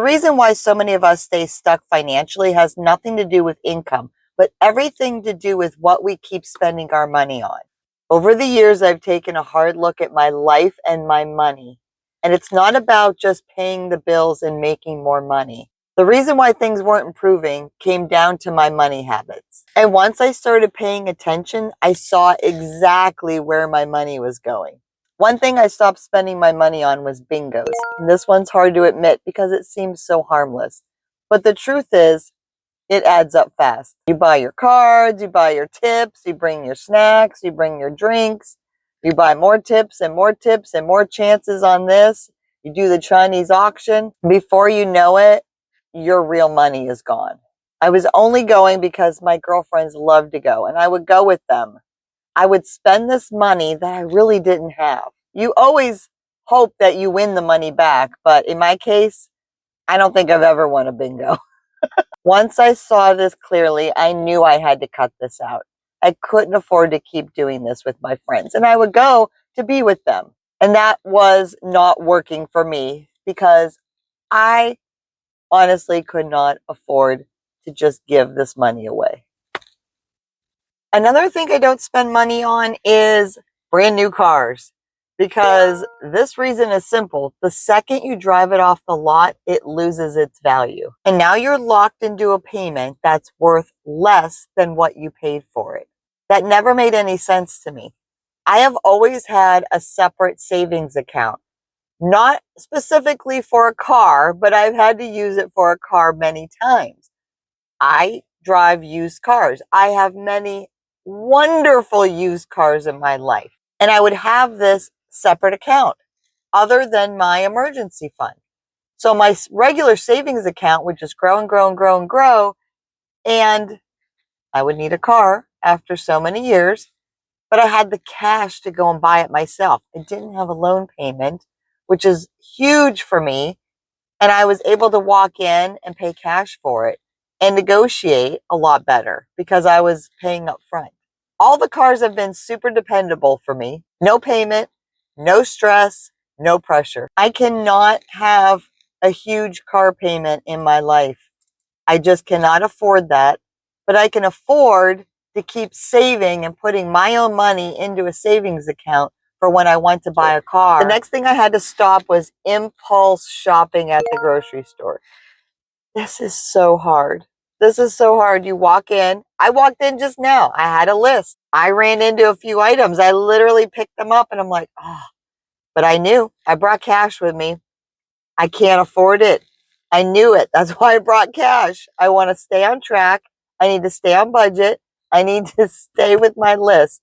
reason why so many of us stay stuck financially has nothing to do with income, but everything to do with what we keep spending our money on. Over the years, I've taken a hard look at my life and my money. And it's not about just paying the bills and making more money. The reason why things weren't improving came down to my money habits. And once I started paying attention, I saw exactly where my money was going. One thing I stopped spending my money on was bingos. And this one's hard to admit because it seems so harmless. But the truth is, it adds up fast. You buy your cards, you buy your tips, you bring your snacks, you bring your drinks, you buy more tips and more tips and more chances on this. You do the Chinese auction. Before you know it, your real money is gone. I was only going because my girlfriends loved to go, and I would go with them. I would spend this money that I really didn't have. You always hope that you win the money back, but in my case, I don't think I've ever won a bingo. Once I saw this clearly, I knew I had to cut this out. I couldn't afford to keep doing this with my friends, and I would go to be with them. And that was not working for me because I honestly could not afford to just give this money away. Another thing I don't spend money on is brand new cars, because this reason is simple. The second you drive it off the lot, it loses its value. And now you're locked into a payment that's worth less than what you paid for it. That never made any sense to me. I have always had a separate savings account, not specifically for a car, but I've had to use it for a car many times. I drive used cars. I have many wonderful used cars in my life. And I would have this separate account other than my emergency fund. So my regular savings account would just grow and grow and grow and grow. And I would need a car after so many years, but I had the cash to go and buy it myself. I didn't have a loan payment, which is huge for me. And I was able to walk in and pay cash for it and negotiate a lot better because I was paying up front. All the cars have been super dependable for me. No payment, no stress, no pressure. I cannot have a huge car payment in my life. I just cannot afford that, but I can afford to keep saving and putting my own money into a savings account for when I want to buy a car. The next thing I had to stop was impulse shopping at the grocery store. This is so hard. This is so hard. You walk in. I walked in just now. I had a list. I ran into a few items. I literally picked them up and I'm like, oh, but I knew I brought cash with me. I can't afford it. I knew it. That's why I brought cash. I want to stay on track. I need to stay on budget. I need to stay with my list.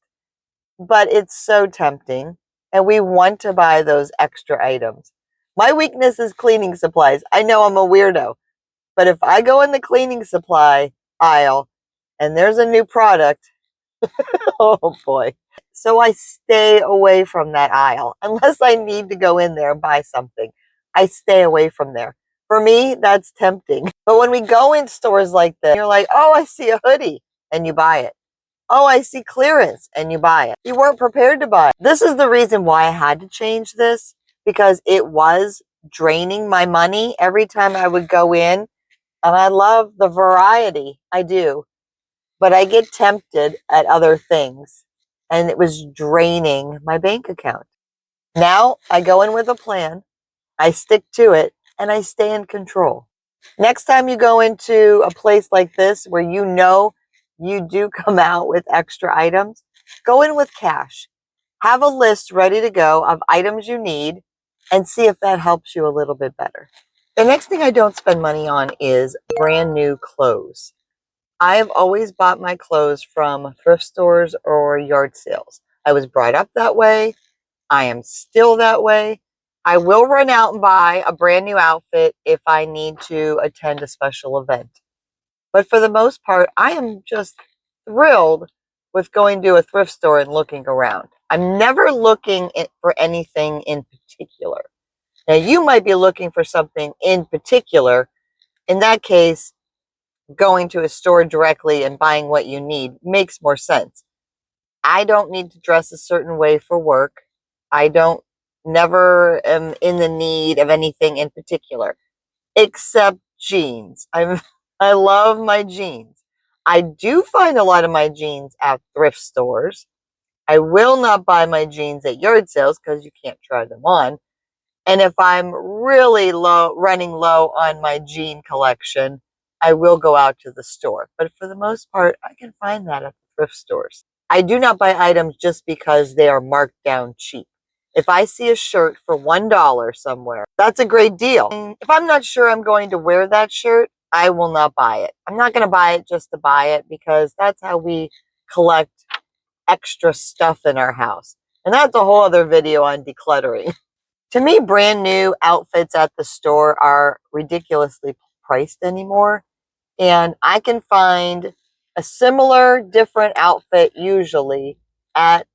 But it's so tempting. And we want to buy those extra items. My weakness is cleaning supplies. I know I'm a weirdo. But if I go in the cleaning supply aisle and there's a new product, oh boy. So I stay away from that aisle unless I need to go in there and buy something. I stay away from there. For me, that's tempting. But when we go in stores like this, you're like, oh, I see a hoodie, and you buy it. Oh, I see clearance, and you buy it. You weren't prepared to buy it. This is the reason why I had to change this, because it was draining my money every time I would go in. And I love the variety. I do. But I get tempted at other things. And it was draining my bank account. Now I go in with a plan. I stick to it. And I stay in control. Next time you go into a place like this where you know you do come out with extra items, go in with cash. Have a list ready to go of items you need and see if that helps you a little bit better. The next thing I don't spend money on is brand new clothes. I've always bought my clothes from thrift stores or yard sales. I was brought up that way. I am still that way. I will run out and buy a brand new outfit if I need to attend a special event. But for the most part, I am just thrilled with going to a thrift store and looking around. I'm never looking for anything in particular. Now, you might be looking for something in particular. In that case, going to a store directly and buying what you need makes more sense. I don't need to dress a certain way for work. I don't never am in the need of anything in particular. except jeans. I love my jeans. I do find a lot of my jeans at thrift stores. I will not buy my jeans at yard sales because you can't try them on. And if I'm really running low on my jean collection, I will go out to the store. But for the most part, I can find that at the thrift stores. I do not buy items just because they are marked down cheap. If I see a shirt for $1 somewhere, that's a great deal. And if I'm not sure I'm going to wear that shirt, I will not buy it. I'm not going to buy it just to buy it because that's how we collect extra stuff in our house. And that's a whole other video on decluttering. To me, brand new outfits at the store are ridiculously priced anymore. And I can find a similar, different outfit usually at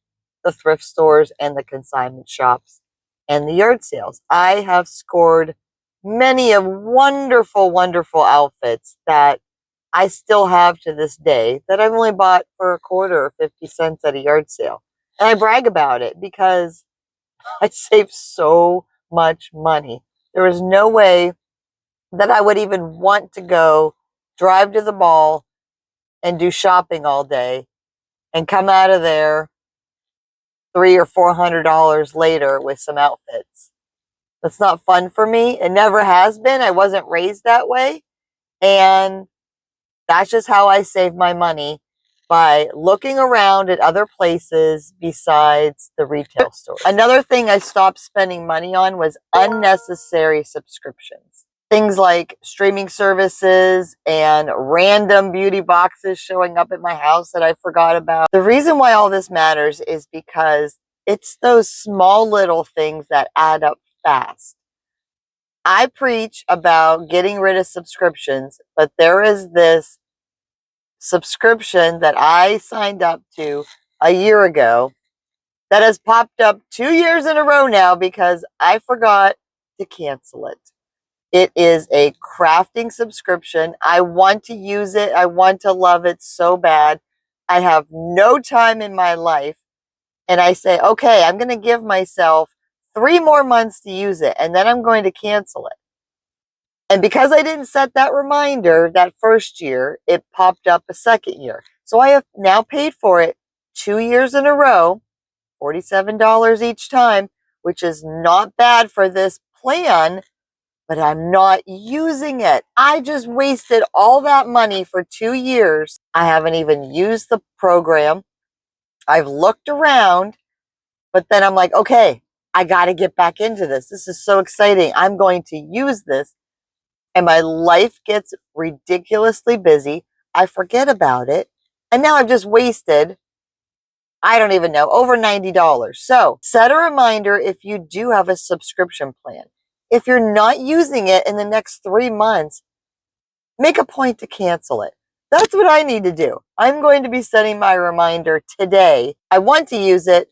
the thrift stores and the consignment shops and the yard sales. I have scored many of wonderful, wonderful outfits that I still have to this day that I've only bought for a quarter or 50 cents at a yard sale. And I brag about it because I saved so much money. There is no way that I would even want to go drive to the mall and do shopping all day and come out of there $300 or $400 later with some outfits. That's not fun for me. It never has been. I wasn't raised that way. And that's just how I save my money, by looking around at other places besides the retail store. Another thing I stopped spending money on was unnecessary subscriptions. Things like streaming services and random beauty boxes showing up at my house that I forgot about. The reason why all this matters is because it's those small little things that add up fast. I preach about getting rid of subscriptions, but there is this subscription that I signed up to a year ago that has popped up 2 years in a row now because I forgot to cancel it. It is a crafting subscription. I want to use it. I want to love it so bad. I have no time in my life. And I say, okay, I'm going to give myself 3 more months to use it, and then I'm going to cancel it. And because I didn't set that reminder that first year, it popped up a second year. So I have now paid for it 2 years in a row, $47 each time, which is not bad for this plan, but I'm not using it. I just wasted all that money for 2 years. I haven't even used the program. I've looked around, but then I'm like, okay, I got to get back into this. This is so exciting. I'm going to use this. And my life gets ridiculously busy. I forget about it. And now I've just wasted, I don't even know, over $90. So set a reminder if you do have a subscription plan. If you're not using it in the next 3 months, make a point to cancel it. That's what I need to do. I'm going to be setting my reminder today. I want to use it,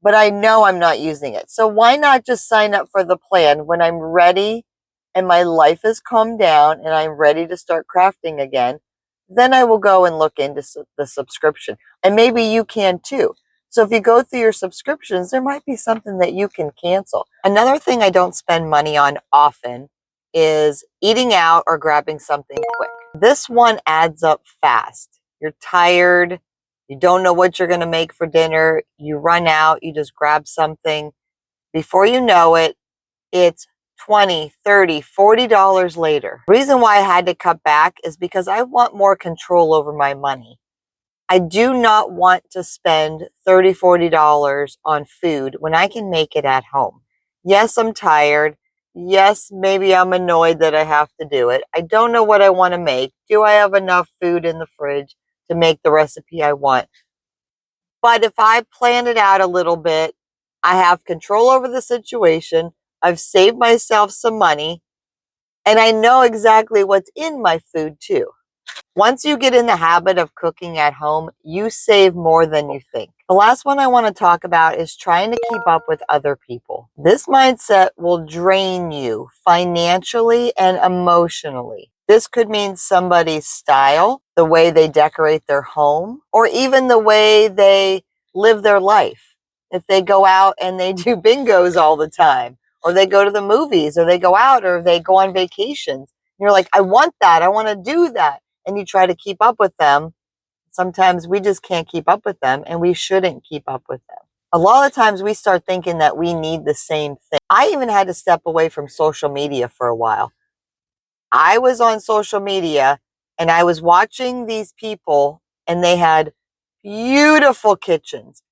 but I know I'm not using it. So why not just sign up for the plan when I'm ready and my life has calmed down and I'm ready to start crafting again? Then I will go and look into the subscription. And maybe you can too. So if you go through your subscriptions, there might be something that you can cancel. Another thing I don't spend money on often is eating out or grabbing something quick. This one adds up fast. You're tired. You don't know what you're going to make for dinner. You run out. You just grab something. Before you know it, it's $20, $30, $40 later. The reason why I had to cut back is because I want more control over my money. I do not want to spend $30, $40 on food when I can make it at home. Yes, I'm tired. Yes, maybe I'm annoyed that I have to do it. I don't know what I want to make. Do I have enough food in the fridge to make the recipe I want? But if I plan it out a little bit, I have control over the situation. I've saved myself some money, and I know exactly what's in my food too. Once you get in the habit of cooking at home, you save more than you think. The last one I want to talk about is trying to keep up with other people. This mindset will drain you financially and emotionally. This could mean somebody's style, the way they decorate their home, or even the way they live their life. If they go out and they do bingos all the time, or they go to the movies, or they go out, or they go on vacations. You're like, I want that. I want to do that. And you try to keep up with them. Sometimes we just can't keep up with them, and we shouldn't keep up with them. A lot of times we start thinking that we need the same thing. I even had to step away from social media for a while. I was on social media and I was watching these people, and they had beautiful kitchens,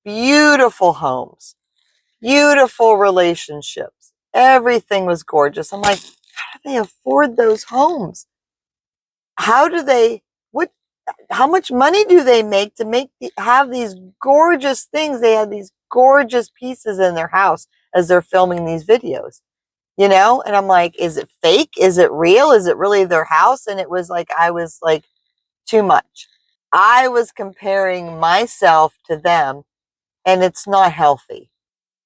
beautiful homes, beautiful relationships. Everything was gorgeous. I'm like, how do they afford those homes? How do they, what, how much money do they make to have these gorgeous things? They had these gorgeous pieces in their house as they're filming these videos, And I'm like, is it fake? Is it real? Is it really their house? And it was like, I was like, too much. I was comparing myself to them, and it's not healthy.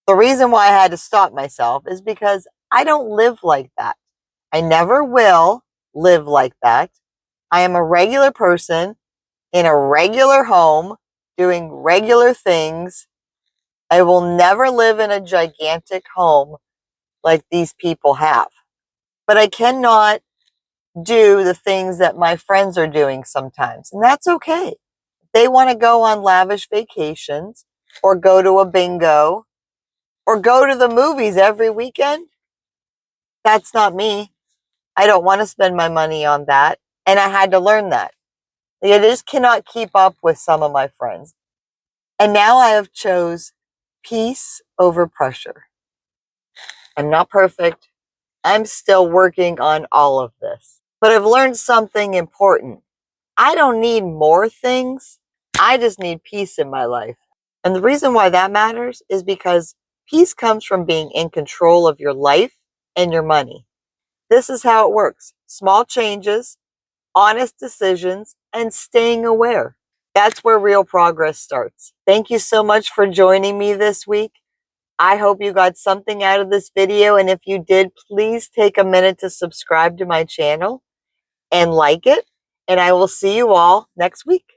The reason why I had to stop myself is because I don't live like that. I never will live like that. I am a regular person in a regular home doing regular things. I will never live in a gigantic home like these people have. But I cannot do the things that my friends are doing sometimes, and that's okay. They want to go on lavish vacations, or go to a bingo, or go to the movies every weekend. That's not me. I don't want to spend my money on that. And I had to learn that. I just cannot keep up with some of my friends. And now I have chose peace over pressure. I'm not perfect. I'm still working on all of this. But I've learned something important. I don't need more things. I just need peace in my life. And the reason why that matters is because peace comes from being in control of your life and your money. This is how it works. Small changes, honest decisions, and staying aware. That's where real progress starts. Thank you so much for joining me this week. I hope you got something out of this video. And if you did, please take a minute to subscribe to my channel and like it. And I will see you all next week.